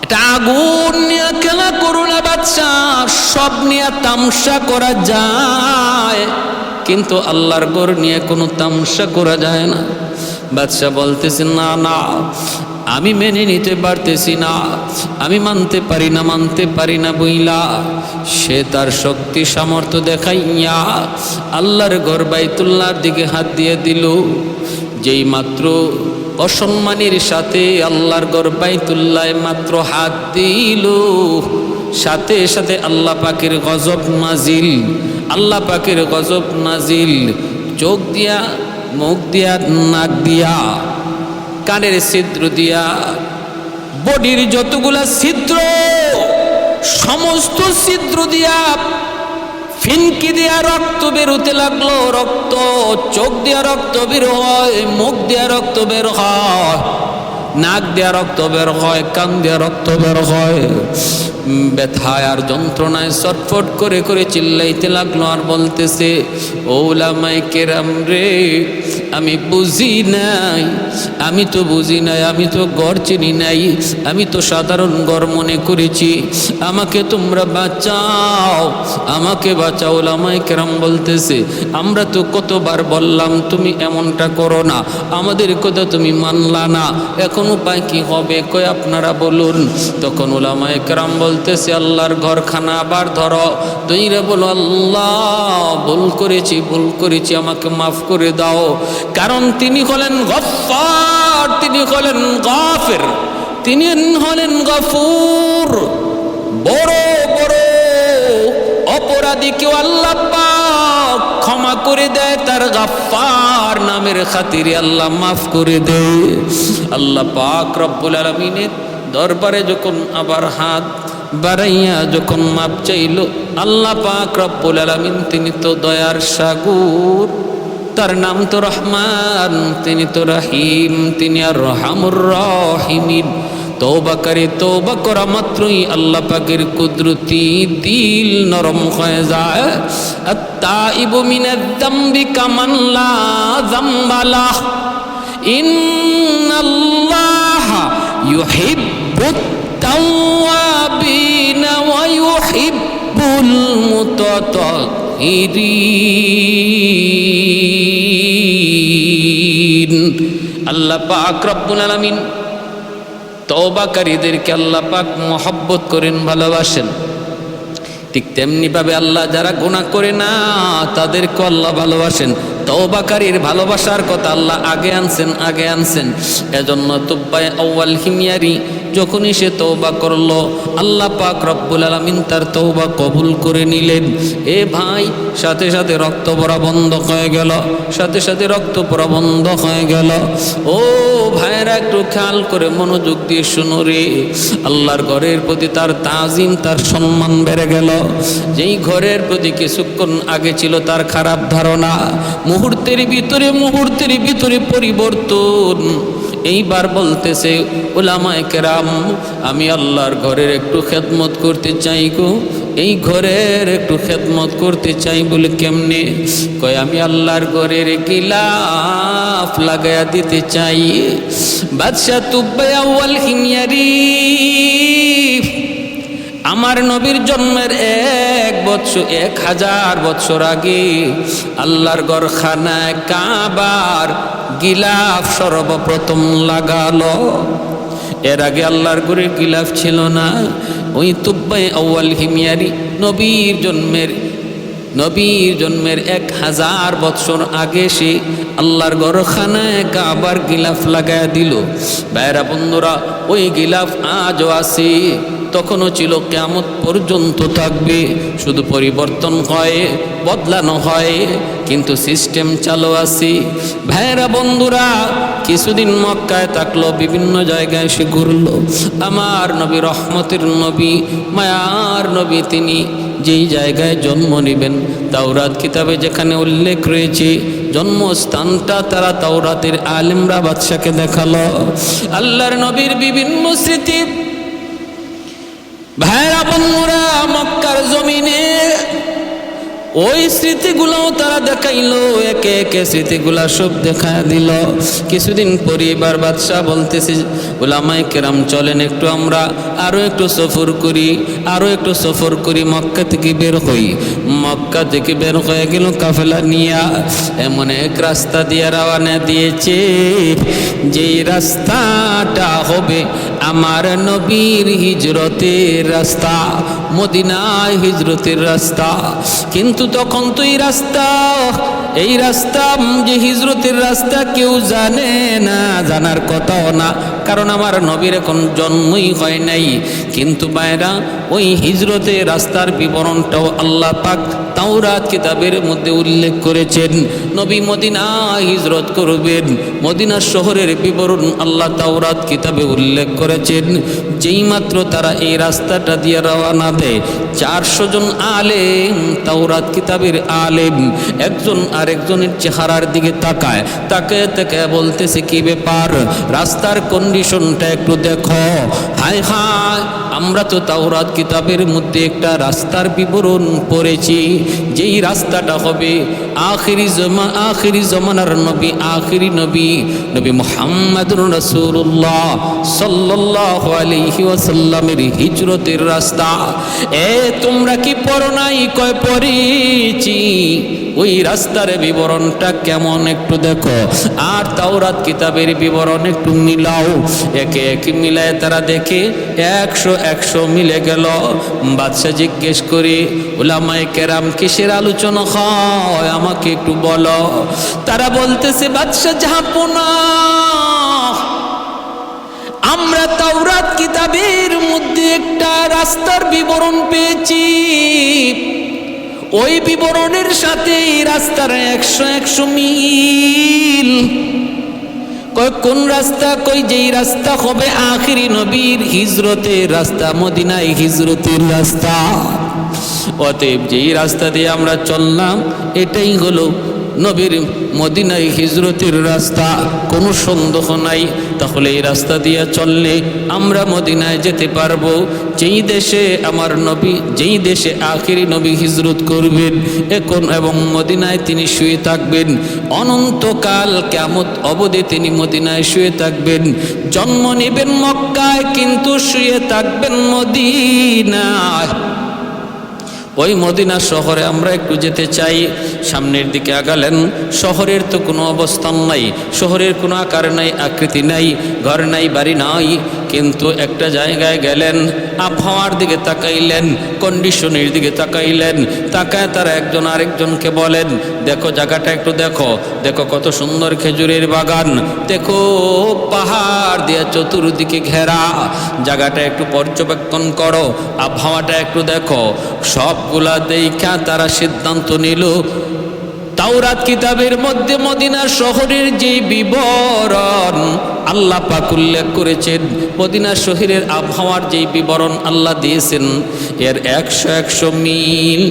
এটা আগুন নিয়ে খেলা করো না বাদশা, সব নিয়ে তামসা করা যায়, কিন্তু আল্লাহর ঘর নিয়ে কোনো তামসা করা যায় না। বাদশাহ বলতেছে না না, আমি মেনে নিতে পারতেছি না, আমি মানতে পারি না বইলা সে তার শক্তি সামর্থ্য দেখাইয়া আল্লাহর ঘর বাইতুল্লাহর দিকে হাত দিয়ে দিল। যেই মাত্র অসম্মানের সাথে আল্লাহর ঘর বাইতুল্লাহ মাত্র হাত দিল, সাথে সাথে আল্লাহ পাকের গজব নাজিল, আল্লাহ পাকের গজব নাজিল। চোখ দিয়া, মুখ দিয়া, নাক দিয়া, কানের ছিদ্র দিয়া, বডির যতগুলা ছিদ্র সমস্ত ছিদ্র দিয়া ফিনকি দিয়া রক্ত বেরোতে লাগলো। রক্ত, চোখ দিয়া রক্ত বের হয়, মুখ দিয়া রক্ত বের হয়, নাক দিয়া রক্ত বের হয়, কান দিয়া রক্ত বের হয়। ব্যথায় আর যন্ত্রণায় ছটফট করে করে চিল্লাইতে লাগলো আর বলতেছে, ও উলামায়ে কেরাম রে, আমি বুঝি নাই, আমি তো বুঝি নাই, আমি তো গড় চিনি নাই, আমি তো সাধারণ গড় মনে করেছি, আমাকে তোমরা বাঁচাও, আমাকে বাঁচাও। উলামায়ে কেরাম বলতেছে, আমরা তো কতবার বললাম তুমি এমনটা করো না, আমাদের কথা তুমি মানলা না, এখন উপায় কি হবে? কই আপনারা বলুন। তখন উলামায়ে কেরাম বলতেছে, আল্লাহর ঘরখানা আবার ধরো, দইরা বলো, আল্লাহ ভুল করেছি, আমাকে মাফ করে দাও। কারণ তিনি হলেন গফফার, তিনি হলেন গাফির, তিনি হলেন গফুর। বড় বড় অপরাধীকেও আল্লাহ পাক ক্ষমা করে দেয়, তার গফফার নামের খাতিরে আল্লাহ মাফ করে দেয়। আল্লাহ পাক রব্বুল আলামিনের দরবারে যখন আবার হাত বাড়াইয়া যখন মাপ চাইল, আল্লাহ পাক রব্বুল আলামিন তিনি তো দয়ার সাগর, তার নাম তো রহমান, তিনি তো রহিম, তিনি আর রহমুর রহিমিন। তওবাকারী তওবা করা মাত্রই আল্লাহ পাকের কুদরতি দিল নরম হয়ে যায়। আত-তাইবু মিনাদ যামবি কামান লা যামবা লাহ, ইন্নাল্লাহা ইউহিব্বুত তাওয়াবিনা ওয়া ইউহিব্বুল মুতাতাহিরিন। আল্লাহ পাক রব্বুল আলামিন তওবাকারীদেরকে আল্লাহ পাক মহব্বত করেন, ভালোবাসেন। ঠিক তেমনিভাবে আল্লাহ যারা গুনাহ করে না তাদেরকে আল্লাহ ভালোবাসেন। তওবাকারীর ভালোবাসার কথা আল্লাহ আগে আনছেন। এজন্য তুব্বায়ে আউয়াল হিময়ারি যখনই সে তওবা করলো, আল্লাহ পাক রব্বুল আলামিন তার তওবা কবুল করে নিলেন। এ ভাই, সাথে সাথে রক্ত পড়া বন্ধ হয়ে গেল, সাথে সাথে রক্ত পড়া বন্ধ হয়ে গেল। ও ভাইরা, একটু খেয়াল করে মনোযোগ দিয়ে শুনো রে। আল্লাহর ঘরের প্রতি তার তাজিম, তার সম্মান বেড়ে গেল। যেই ঘরের প্রতি কিছুক্ষণ আগে ছিল তার খারাপ ধারণা, মুহূর্তের ভিতরে পরিবর্তন। এইবার বলতেছে, উলামায়ে কেরাম, আমি আল্লাহর ঘরের একটু খেদমত করতে চাই গো, এই ঘরের একটু খেদমত করতে চাই। বলে কেমনে? কয়, আমি আল্লাহর ঘরের গিলাফ লাগায়া দিতে চাই। বাদশাহ তুব্বায়ে আউয়াল হিময়ারি আমার নবীর জন্মের 1000 বছর আগে আল্লাহর ঘরখানায় কাবার গিলাফ সর্বপ্রথম লাগালো। এর আগে আল্লাহর ঘরে গিলাফ ছিল না। ওই তুব্বায়ে আউয়াল হিময়ারি নবীর জন্মের 1000 বছর আগে সে আল্লাহর ঘরখানায় কাবার গিলাফ লাগায়া দিল। ভাইরা বন্ধুরা, ওই গিলাফ আজও আছে, তখনও ছিল, কিয়ামত পর্যন্ত থাকবে। শুধু পরিবর্তন হয়, বদলানো হয়, কিন্তু সিস্টেম চালু আছে। ভাইরা বন্ধুরা, কিছুদিন মক্কায় থাকলো, বিভিন্ন জায়গায় সে ঘুরলো। আমার নবী, রহমতের নবী, মায়ার নবী, তিনি যেই জায়গায় জন্ম নেবেন, তাওরাত কিতাবে যেখানে উল্লেখ রয়েছে জন্মস্থানটা, তারা তাওরাতের আলেমরা বাদশাকে দেখালো। আল্লাহর নবীর বিভিন্ন স্মৃতি। ভাইরা বন্ধুরা, মক্কার জমিনে ওই স্মৃতিগুলোও তারা দেখাইলো, একে একে স্মৃতিগুলা সব দেখা দিল। কিছুদিন পরে এবার বাদশাহ বলতেছে, উলামায়ে কেরাম চলেন একটু আমরা আরো একটু সফর করি, আরো একটু সফর করি, মক্কা থেকে বের হই। মক্কা থেকে বের হয়ে গেল কাফেলা নিয়া, এমন এক রাস্তা দিয়ে রওনা দিয়েছে যেই রাস্তাটা হবে আমার নবীর হিজরতের রাস্তা, মদিনায় হিজরতের রাস্তা। কিন্তু তখন তো এই রাস্তা যে হিজরতের রাস্তা কেউ জানে না, জানার কথাও না, কারণ আমার নবীর এখন জন্মই হয় নাই। কিন্তু বাইরা ওই হিজরতের রাস্তার বিবরণটাও আল্লাহ পাক তাওরাত কিতাবের মধ্যে উল্লেখ করেছেন। নবী মদিনা হিজরত করবেন, মদিনা শহরের বিবরণ আল্লাহ তাওরাত কিতাবে উল্লেখ করেছেন। যেই মাত্র তারা এই রাস্তাটা দিয়ে রওনা দেয়, 400 জন আলেম, তাওরাত কিতাবের আলেম, একজন আরেকজনের চেহারার দিকে তাকায়, তাকে বলতেছে কি ব্যাপার, রাস্তার কন্ডিশনটা একটু দেখো। হায় হায়, আমরা তো তাওরাত কিতাবের মধ্যে একটা রাস্তার বিবরণ পড়েছি, যেই রাস্তাটা হবে আখিরি জমানার নবী, আখিরি নবী মুহাম্মদুর রাসূলুল্লাহ সাল্লাল্লাহু আলাইহি ওয়াসাল্লামের হিজরতের রাস্তা। তোমরা কি পড়ো নাই? কয় পড়েছি। ওই রাস্তার বিবরণটা কেমন একটু দেখো, আর তাওরাত কিতাবের বিবরণ একটু মিলাও। একে একে মিলায় তারা দেখে 100 মিলে গেল। বাদশা জিজ্ঞেস করে, উলামায়ে কেরাম কিসের আলোচনা হয় আমাকে একটু বলো। তারা বলতেছে, বাদশা জাহাপনা, আমরা তাওরাত কিতাবের মধ্যে একটা রাস্তার বিবরণ পেয়েছি, ওই বিবরণের সাথে এই রাস্তার 100 মিল। কোন রাস্তা? যেই রাস্তা হবে আখিরি নবীর হিজরতের রাস্তা, মদিনায় হিজরতের রাস্তা। অতএব যেই রাস্তা দিয়ে আমরা চললাম এটাই হলো নবীর মদিনায় হিজরতের রাস্তা, কোনো সন্দেহ নাই। তাহলে এই রাস্তা দিয়ে চললে আমরা মদিনায় যেতে পারবো, যেই দেশে আমার নবী, যেই দেশে আখিরি নবী হিজরত করবেন এবং মদিনায় তিনি শুয়ে থাকবেন অনন্তকাল, কিয়ামত অবধি তিনি মদিনায় শুয়ে থাকবেন। জন্ম নেবেন মক্কায় কিন্তু শুয়ে থাকবেন মদিনায়। ওই মদিনা শহরে আমরা একটু যেতে চাই। সামনের দিকে আগালেন। শহরের তো কোনো অবস্থান নাই, শহরের কোনো আকার নাই, আকৃতি নাই, ঘর নাই, বাড়ি নাই। কিন্তু একটা জায়গায় গেলেন, আবহাওয়ার দিকে তাকাইলেন, কন্ডিশনের দিকে তাকাইলেন। তাকায় তারা একজন আরেকজনকে বলেন, দেখো জায়গাটা একটু দেখো, দেখো কত সুন্দর খেজুরের বাগান, দেখো পাহাড় দিয়ে চতুর্দিকে ঘেরা, জায়গাটা একটু পর্যবেক্ষণ করো, আবহাওয়াটা একটু দেখো। সবগুলা দেখা তারা সিদ্ধান্ত নিল, তাওরাত কিতাবের মধ্যে মদিনা শহরের যে বিবরণ আল্লাহ পাক উল্লেখ করেছেন, মদিনা শহরের আবহাওয়ার যে বিবরণ আল্লাহ দিয়েছেন, এর 100 মিল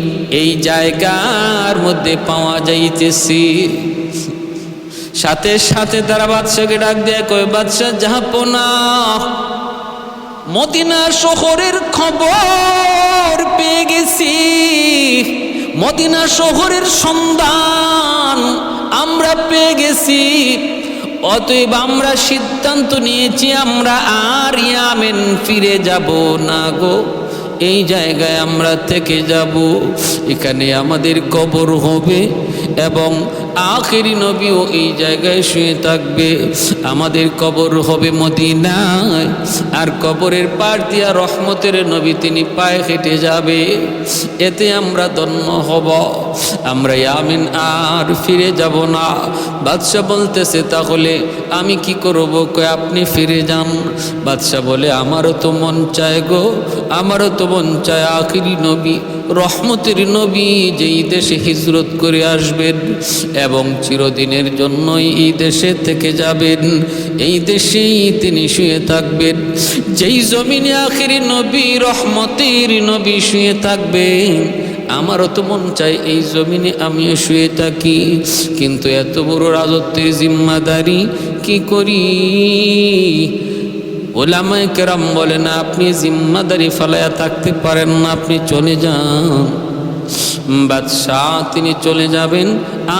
এই জায়গার মধ্যে পাওয়া যাইতেছে। সাথে সাথে তারা বাদশাকে ডাক দিয়ে কয়, বাদশা জাহাপনা, মদিনা শহরের খবর পেয়ে গেছি, মদিনা শহরের সন্ধান আমরা পেয়ে গেছি। অতএব আমরা সিদ্ধান্ত নিয়েছি আমরা আর ইয়ামেন ফিরে যাব না গো, এই জায়গায় আমরা থেকে যাব, এখানে আমাদের কবর হবে এবং আখিরি নবীও এই জায়গায় শুয়ে থাকবে। আমাদের কবর হবে মদিনায়, আর কবরের পার দিয়া রহমতের নবী তিনি পায়ে হেঁটে যাবে, এতে আমরা ধন্য হব, আমরা ইয়ামিন আর ফিরে যাব না। বাদশা বলতেছে, তাহলে আমি কি করব? কয় আপনি ফিরে যান। বাদশা বলে, আমারও তো মন চায় গো, আমারও তো মন চায় আখিরি নবী রহমতের নবী যেই দেশে হিজরত করে আসবেন এবং চিরদিনের জন্যই এই দেশে থেকে যাবেন, এই দেশেই তিনি শুয়ে থাকবেন, যেই জমিনে আখিরি নবী রহমতের নবী শুয়ে থাকবেন, আমারও তো মন চাই এই জমিনে আমিও শুয়ে থাকি। কিন্তু এত বড় রাজত্বের জিম্মাদারি কি করি? উলামায়ে কেরাম বলেন, আপনি জিম্মাদারি ফালায়া থাকতে পারেন না, আপনি চলে যান। বাদশাহ তিনি চলে যাবেন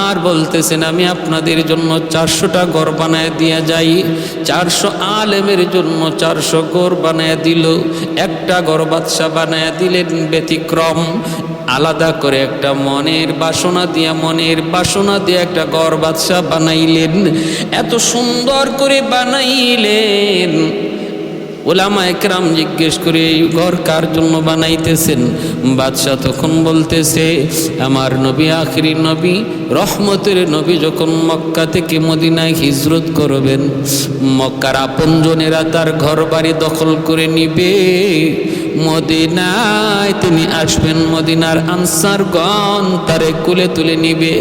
আর বলতেছেন আমি আপনাদের জন্য 400টা ঘর বানায় দিয়া যাই। 400 আলেমের জন্য 400 ঘর বানায় দিল। একটা ঘর বাদশাহ বানায় দিলেন ব্যতিক্রম, আলাদা করে একটা মনের বাসনা দিয়ে একটা ঘর বাদশাহ বানাইলেন। এত সুন্দর করে বানাইলেন, ওলামা একরাম জিজ্ঞেস করে এই ঘর কার জন্য বানাইতেছেন? বাদশাহ তখন বলতেছে আমার নবী, আখিরি নবী, রহমতের নবী যখন মক্কা থেকে মদিনায় হিজরত করবেন, মক্কার আপনজনেরা তার ঘর বাড়ি দখল করে নিবে, মদিনায় তিনি আসবেন, মদিনার আনসারগণ তারে কুলে তুলে নিবে,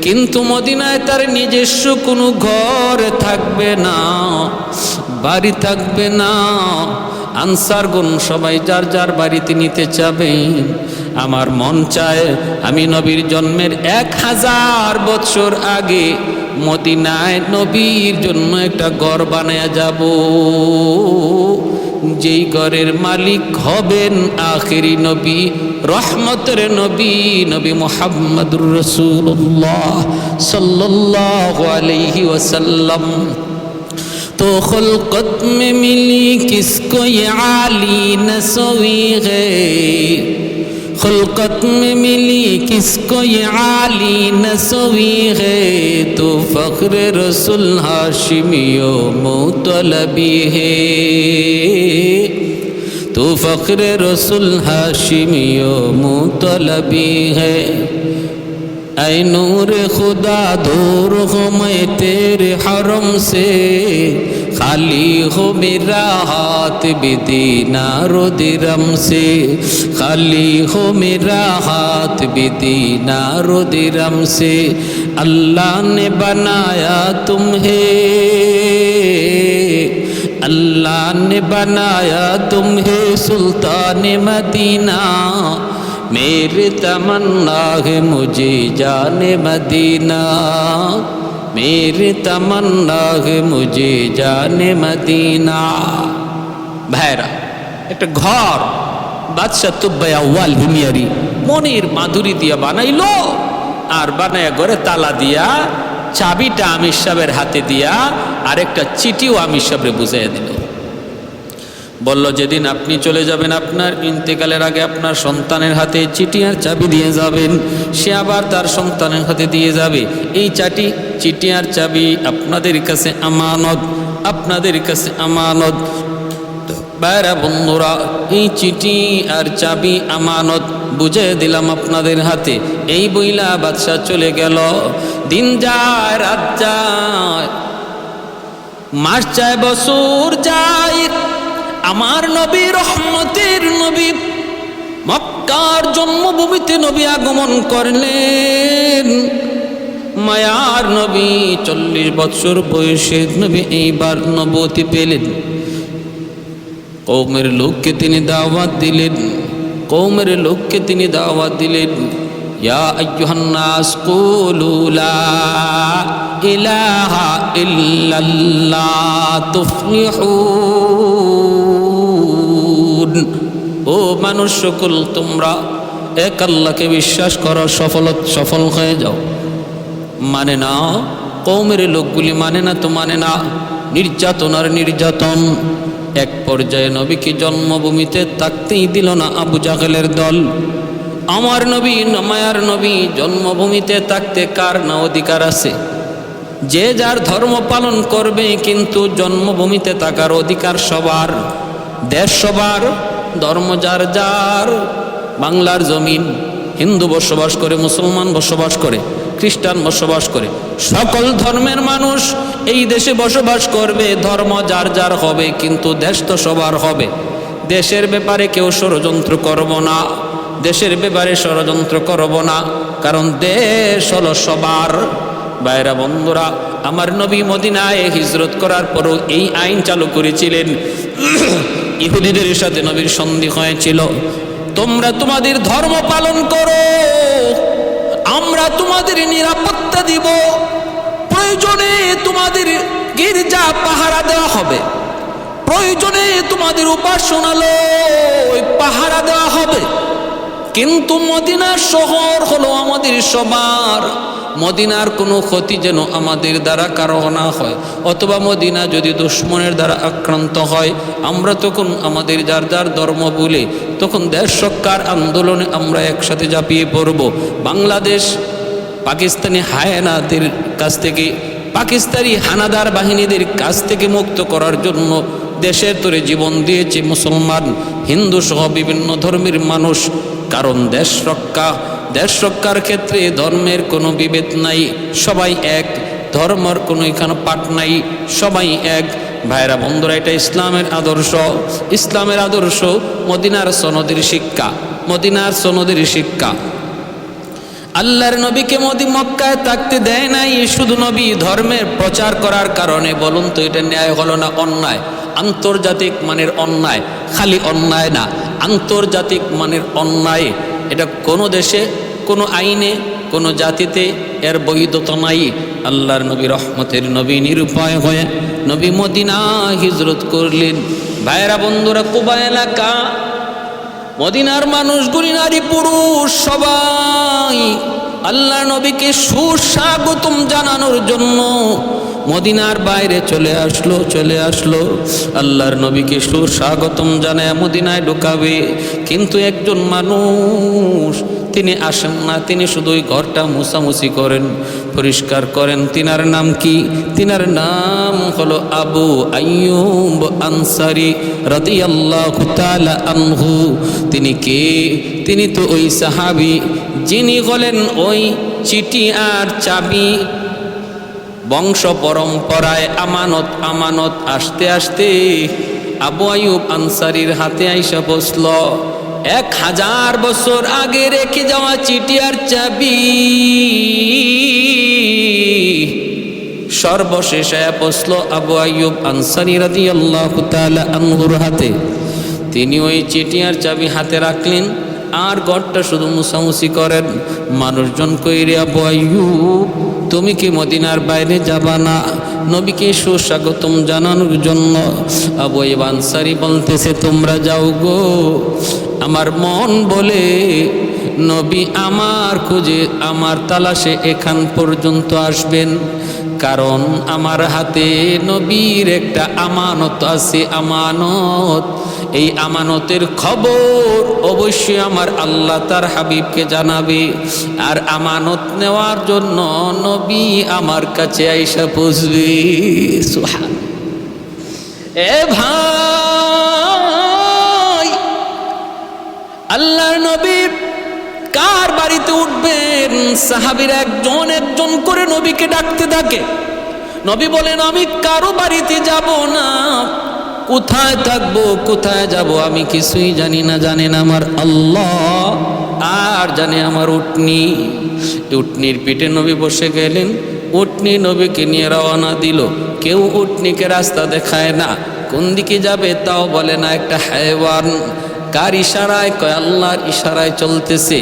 কিন্তু মদিনায় তার নিজস্ব কোনো ঘর থাকবে না, বাড়ি থাকবে না। আনসারগণ সবাই যার যার বাড়িতে নিতে চাবেন। আমার মন চায় আমি নবীর জন্মের 1000 বছর আগে মদিনায় নবীর জন্য একটা ঘর বানায়া যাব, যেই ঘরের মালিক হবেন আখেরি নবী, রহমতের নবী, নবী মুহাম্মদুর রাসূলুল্লাহ সাল্লাল্লাহু আলাইহি ওয়াসাল্লাম। तो खुल्कत में मिली किसको ये आली नसवी है, खुल्कत में मिली किसको ये आली नसवी है, तो फख्र रसूल हाशिमियो मुतलबी है, तो फख्र रसूल हाशिमियो मुतलबी है। ऐ नूर खुदा दूर हो मैं तेरे हरम से, खाली हो मेरा हाथ भी दीनारो दिरहम से, खाली हो मेरा हाथ भी दीनारो दिरहम से। अल्लाह ने बनाया तुम्हें, अल्लाह ने बनाया तुम्हें सुल्तान मदीना, मेरी तमन्ना है मुझे जाने मदीना, मेरी तमन्ना है मुझे जाने मदीना। ভাইরা, একটা ঘর বাদশাহ তুব্বাই আউয়াল হিমিয়ারি মনের মাধুরী দিয়া বানাইলো, আর বানায়া ঘরে তালা দিয়া চাবিটা আমির সাহেবের হাতে দিয়া আরেকটা চিঠিও আমির সাহেবরে বুঝাইয়া দিল। বলল যেদিন আপনি চলে যাবেন, আপনার ইন্তেকালের আগে আপনার সন্তানের হাতে চিঠি আর চাবি দিয়ে যাবেন, সে আবার তার সন্তানের হাতে দিয়ে যাবে। এই চিঠি আর চাবি আপনাদের কাছে আমানত, আপনাদের কাছে আমানত। বাইরা বন্ধুরা, এই চিঠি আর চাবি আমানত বুঝে দিলাম আপনাদের হাতে। এই বইলা বাদশাহ চলে গেল। দিন যায়, রাত যায়, মাস যায়, বছর যায়, আমার নবী, রহমতের নবী, মক্কার জন্মভূমিতে নবী আগমন করলেন। মায়ার নবী 40 বছর বয়সে নবী এইবার নবুয়তি পেলেন। কওমের লোককে তিনি দাওয়াত দিলেন, কওমের লোককে তিনি দাওয়াত দিলেন, ইয়া আইয়ুহান নাস কুলু লা ইলাহা ইল্লাল্লাহ তুফলিহুন। ও মানুষ সকল, তোমরা এক আল্লাহকে বিশ্বাস করো, সফল হয়ে যাও। মানে না, কওমের লোকগুলি মানে না, তো মানে না, নির্যাতন আর নির্যাতন। এক পর্যায়ে নবীকে জন্মভূমিতে থাকতেই দিল না আবু জাহেলের দল। আমার নবী, মায়ার নবী জন্মভূমিতে থাকতে কার না অধিকার আছে? যে যার ধর্ম পালন করবে, কিন্তু জন্মভূমিতে থাকার অধিকার সবার, দেশ সবার, ধর্ম যার যার। বাংলার জমিন হিন্দু বসবাস করে, মুসলমান বসবাস করে, খ্রিস্টান বসবাস করে, সকল ধর্মের মানুষ এই দেশে বসবাস করবে। ধর্ম যার যার হবে, কিন্তু দেশ তো সবার হবে। দেশের ব্যাপারে কেউ ষড়যন্ত্র করব না, দেশের ব্যাপারে ষড়যন্ত্র করব না, কারণ দেশ হলো সবার। ভাইরা বন্ধুরা, আমার নবী মদিনায় হিজরত করার পরও এই আইন চালু করেছিলেন। ইহুদিদের সাথে নবীর সন্ধি হয়েছিল, তোমরা তোমাদের ধর্ম পালন করো, আমরা তোমাদের নিরাপত্তা দিব, প্রয়োজনে তোমাদের গির্জা পাহারা দেওয়া হবে, প্রয়োজনে তোমাদের উপাসনালয় পাহারা দেওয়া হবে, কিন্তু মদিনার শহর হলো আমাদের সবার। মদিনার কোনো ক্ষতি যেন আমাদের দ্বারা কারো না হয়, অথবা মদিনা যদি দুশমনের দ্বারা আক্রান্ত হয়, আমরা তখন আমাদের যার যার ধর্ম বলে তখন দেশ রক্ষার আন্দোলনে আমরা একসাথে ঝাঁপিয়ে পড়ব। বাংলাদেশ পাকিস্তানি হায়নাদের কাছ থেকে, পাকিস্তানি হানাদার বাহিনীদের কাছ থেকে মুক্ত করার জন্য দেশের তরে জীবন দিয়েছে মুসলমান, হিন্দু সহ বিভিন্ন ধর্মের মানুষ। কারণ দেশ রক্ষার ক্ষেত্রে ধর্মের কোনো বিভেদ নাই, সবাই এক, ধর্মের কোনো এখানে পাঠ নাই, সবাই এক। ভাইরা বন্ধুরা, এটা ইসলামের আদর্শ। ইসলামের আদর্শ মদিনার সনদের শিক্ষা, মদিনার সনদের শিক্ষা। আল্লাহর নবীকে মক্কায় থাকতে দেয় নাই শুধু নবী ধর্মের প্রচার করার কারণে। বলুন তো এটা ন্যায় হলো না অন্যায়? আন্তর্জাতিক মানের অন্যায়, খালি অন্যায় না, আন্তর্জাতিক মানের অন্যায়। এটা কোনো দেশে, কোনো আইনে, কোনো জাতিতে এর বৈধতা নাই। আল্লাহর নবী রহমতের নবী নিরুপায় হয়ে নবী মদিনা হিজরত করলেন। ভাইরা বন্ধুরা, কুবা এলাকা, মদিনার মানুষগুলি নারী পুরুষ সবাই আল্লাহর নবীকে সুস্বাগতম জানানোর জন্য মদিনার বাইরে চলে আসলো। আল্লাহর নবীকে সুস্বাগতম জানায় মদিনায় ঢুকাবে, কিন্তু একজন মানুষ তিনি আসেন না, তিনি শুধু ওই ঘরটা মুছামুছি করেন, পরিষ্কার করেন। তিনার নাম কি? তিনার নাম হলো আবু আইয়ুব আনসারী রাদিয়াল্লাহু তাআলা আনহু। তিনি কে? তিনি তো ওই সাহাবী যিনি হলেন ওই চিঠি আর চাবি, বংশ পরম্পরায় আমানত আস্তে আস্তে আবু আইয়ুব আনসারীর হাতে আইসা বসল। 1000 বছর আগে রেখে যাওয়া চিঠি আর চাবি সর্বশেষ বসল আবু আইয়ুব আনসারী রাদিয়াল্লাহু তাআলা আনহুর হাতে। তিনি ওই চিঠি আর চাবি হাতে রাখলেন আর ঘরটা শুধু মুছামুছি করেন। মানুষজন কইরে, আবু আইয়ুব তুমি কি মদিনার বাইরে যাবা না নবীকে সুস্বাগতম জানানোর জন্য? আবু আইয়ুব আনসারী বলতেছে, তোমরা যাও গো, আমার মন বলে নবী আমার খুঁজে, আমার তালাশে এখান পর্যন্ত আসবেন, কারণ আমার হাতে নবীর একটা আমানত আছে, আমানত। এই আমানতের খবর অবশ্যই আমার আল্লাহ তার হাবিবকে জানাবে, আর আমানত নেওয়ার জন্য নবী আমার কাছে আইসা পৌঁছবে। সুবহান। এ ভাই, আল্লাহর নবী কার বাড়িতে উঠবেন? সাহাবীরা একজন একজন করে নবীকে ডাকতে থাকে। নবী বলেন, আমি কারো বাড়িতে যাব না, কোথায় থাকবো, কোথায় যাব আমি কিছুই জানি না, জানেন আমার আল্লাহ আর জানে আমার উটনি। উটনির পিঠে নবী বসে গেলেন, উটনি নবীকে নিয়ে রওনা দিল। কেউ উটনিকে রাস্তা দেখায় না, কোন দিকে যাবে তাও বলে না। একটা হায়ওয়ান কার ইশারায়? কয় আল্লাহর ইশারায় চলতেছে।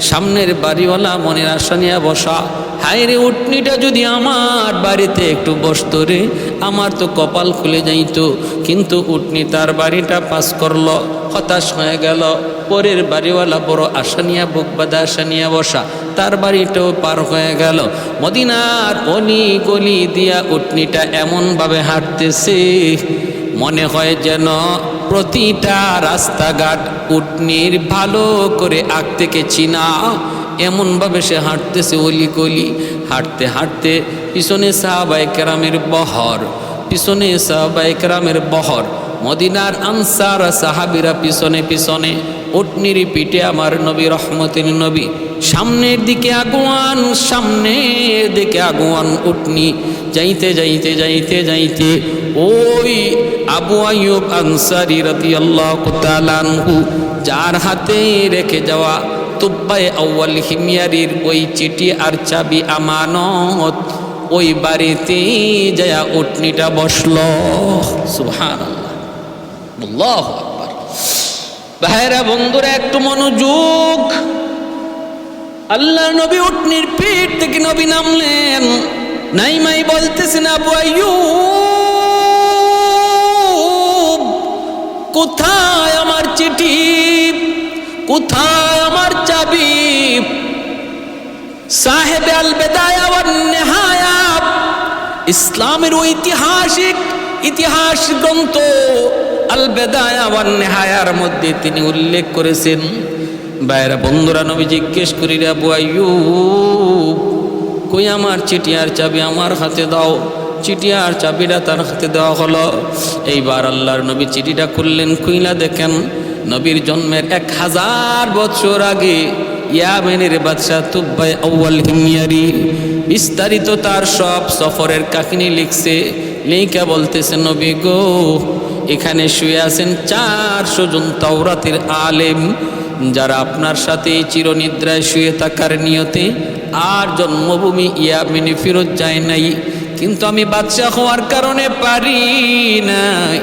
সামনের বাড়িওয়ালা মনের আশা নিয়ে বসা, হায় রে উটনিটা যদি আমার বাড়িতে একটু বসতো রে, আমার তো কপাল খুলে যাইতো। কিন্তু উটনি তার বাড়িটা পাস করলো, হতাশ হয়ে গেল। পরের বাড়িওয়ালা বড় আশা নিয়ে, বুক বাঁধা আশা নিয়ে বসা, তার বাড়িটাও পার হয়ে গেল। মদিনার অলি গলি দিয়া উটনিটা এমনভাবে হাঁটতেছে মনে হয় যেন প্রতিটা রাস্তাঘাট উটনির ভালো করে আগ থেকে চিনা, এমনভাবে সে হাঁটতেছে অলি গলি। হাঁটতে হাঁটতে পিছনে সাহাবায়ে কেরামের বহর, পিছনে সাহাবায়ে কেরামের বহর, মদিনার আনসার সাহাবীরা পিছনে পিছনে, উটনির পিঠে আমার নবী রহমতের নবী। সামনের দিকে আগুয়ান, সামনের দিকে আগুয়ান উটনি। যাইতে যাইতে যাইতে যাইতে ওই আবু আইয়ুব আনসারী রাদিয়াল্লাহু তাআলা আনহু যার হাতে রেখে যাওয়া তুব্বায়ে আউয়াল হিময়ারির ওই চিঠি আর চাবি আমানত, ওই বাড়িতে যায়া উটনিটা বসলো। সুবহানাল্লাহ, আল্লাহু আকবার। ভাইরা বন্ধুরা, একটু মনোযোগ। আল্লাহ নবী উটনির পিঠ থেকে নবী নামলেন, নাইমাই বলতেছেন, আবু আইয়ুব কোথায় আমার চিঠি, কোথায় আমার সাহেব আল বেদায়া ওয়ান নিহায়া, ইসলামের ঐতিহাসিক ইতিহাস গ্রন্থ আল বেদায়া ওয়ান নিহায়ার মধ্যে তিনি উল্লেখ করেছেন। ভাইরা বন্ধুরা, নবী জিজ্ঞেস করি, আবু আইয়ুব কই আমার চিঠিয়ার চাবি আমার হাতে দাও। চিঠিয়ার চাবিটা তার হাতে দেওয়া হলো। এইবার আল্লাহর নবী চিঠিটা খুললেন, খুইলা দেখেন নবীর জন্মের 1000 বছর আগে ইয়ামেনের বাদশাহ তুব্বাই আউয়াল হিময়ারি বিস্তারিত তার সব সফরের কাহিনী লিখছে। লিখা বলতেছে, নবী গো, এখানে শুয়ে আছেন 400 জন তাওরাতের আলেম, যারা আপনার সাথে চিরনিদ্রায় শুয়ে থাকার নিয়তে আর জন্মভূমি ইয়ামেনে ফেরত যায় নাই। কিন্তু আমি বাদশাহ হওয়ার কারণে পারি নাই।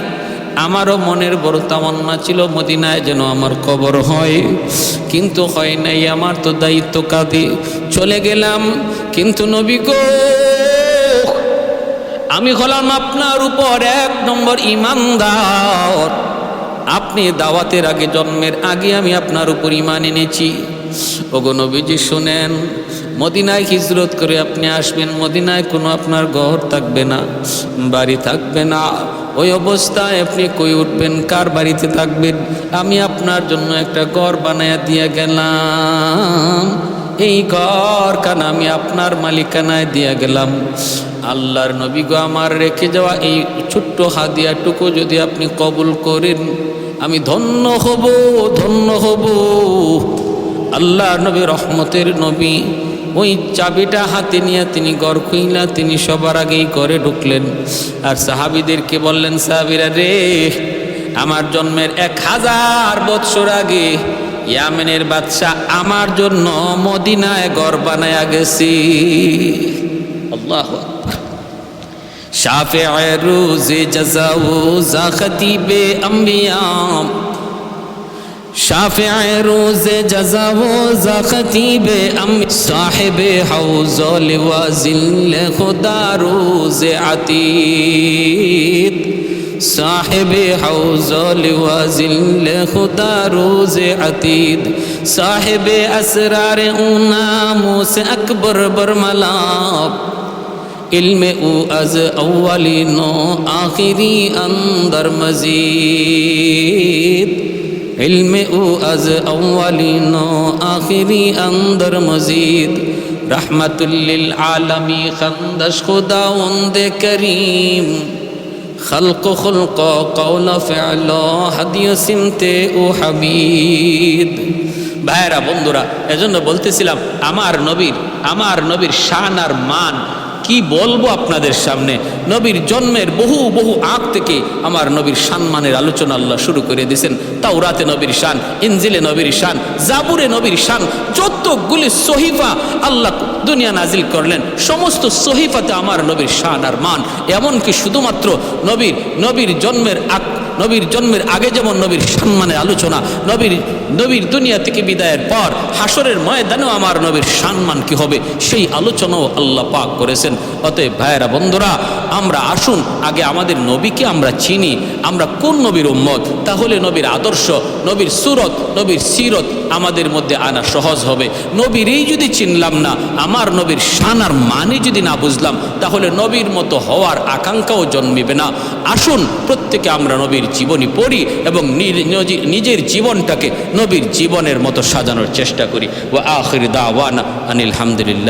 আমারও মনের বড় তামান্না ছিল মদিনায় যেন আমার কবর হয়, কিন্তু হয় নাই। আমার তো দায়িত্ব কাঁধে, চলে গেলাম। কিন্তু নবী গো, আমি হলাম আপনার উপর 1 নম্বর ঈমানদার। আপনি দাওয়াতের আগে, জন্মের আগে আমি আপনার উপর ঈমান এনেছি। ওগো নবীজি শুনেন, মদিনায় হিজরত করে আপনি আসবেন, মদিনায় কোনো আপনার ঘর থাকবে না, বাড়ি থাকবে না। ওই অবস্থায় আপনি কই উঠবেন, কার বাড়িতে থাকবেন? আমি আপনার জন্য একটা ঘর বানায়া দিয়ে গেলাম। এই ঘর কান আমি আপনার মালিকানায় দিয়ে গেলাম। আল্লাহর নবী গো, আমার রেখে যাওয়া এই ছোট্ট হাদিয়াটুকু যদি আপনি কবুল করেন, আমি ধন্য হব, ধন্য হব। আল্লাহর নবী, রহমতের নবী, ওই চাবিটা হাতে নিয়ে তিনি ঘর খুইলা তিনি সবার আগেই ঘরে ঢুকলেন। আর সাহাবীদেরকে বললেন, সাহাবীরা রে, আমার জন্মের 1000 বছর আগে ইয়ামেনের বাদশাহ আমার জন্য মদিনায় ঘর বানায়া গেছি। আল্লাহু আকবার। শাফিয়ে রোজে জাযাউ যা খতিবে আম্বিয়া, শাফিয়ে রোজে জাযাউ যা খতিবে সাহেবে হাউজ লিওয়াজিল খুদা রোজে আতীদ, সাহেবে হাউজ লিওয়াজিল খুদা রোজে আতীদ, সাহেবে আসরার উনামুস আকবর বরমলা, ইলমে ও আজ আউয়ালিনো আখিরি আন্দর মজিদ, ইলমে ও আজ আউয়ালিনো আখিরি আন্দর মজিদ, রহমতুল লিল আলামি খন্দশ খুদাওন্দে করিম, খলক খুলক কওল ফি'ল হাদিয় সিমতে ও হাবিদ। ভাইরা বন্ধুরা, এজন্য বলতেছিলাম আমার নবীর শান আর মান কি বলবো আপনাদের সামনে। নবীর জন্মের বহু বহু আগ থেকে আমার নবীর সম্মানের আলোচনা আল্লাহ শুরু করে দিয়েছেন। তাওরাতে নবীর শান, ইনজিলে নবীর শান, জাবুরে নবীর শান, যতগুলি সহিফা আল্লাহ দুনিয়া নাজিল করলেন, সমস্ত সহিফাতে আমার নবীর শান আর মান। এমনকি শুধুমাত্র নবীর জন্মের আগে যেমন নবীর সম্মানের আলোচনা, নবীর দুনিয়া থেকে বিদায়ের পর হাসরের ময়দানেও আমার নবীর সম্মান কি হবে সেই আলোচনাও আল্লাহ পাক করেছেন। অতএব ভাইয়েরা বন্ধুরা, আমরা আসুন আগে আমাদের নবীকে আমরা চিনি, আমরা কোন নবীর উম্মত, তাহলে নবীর আদর্শ, নবীর সুরত, নবীর সিরত আমাদের মধ্যে আনা সহজ হবে। নবীরই যদি চিনলাম না, আমার নবীর শান আর মানে যদি না বুঝলাম, তাহলে নবীর মতো হওয়ার আকাঙ্ক্ষাও জন্মিবে না। আসুন প্রত্যেকে আমরা নবীর জীবনী পড়ি এবং নিজের জীবনটাকে নবীর জীবনের মতো সাজানোর চেষ্টা করি। ওয়া আখির দাওয়ানা আনিল হামদুলিল্লাহ।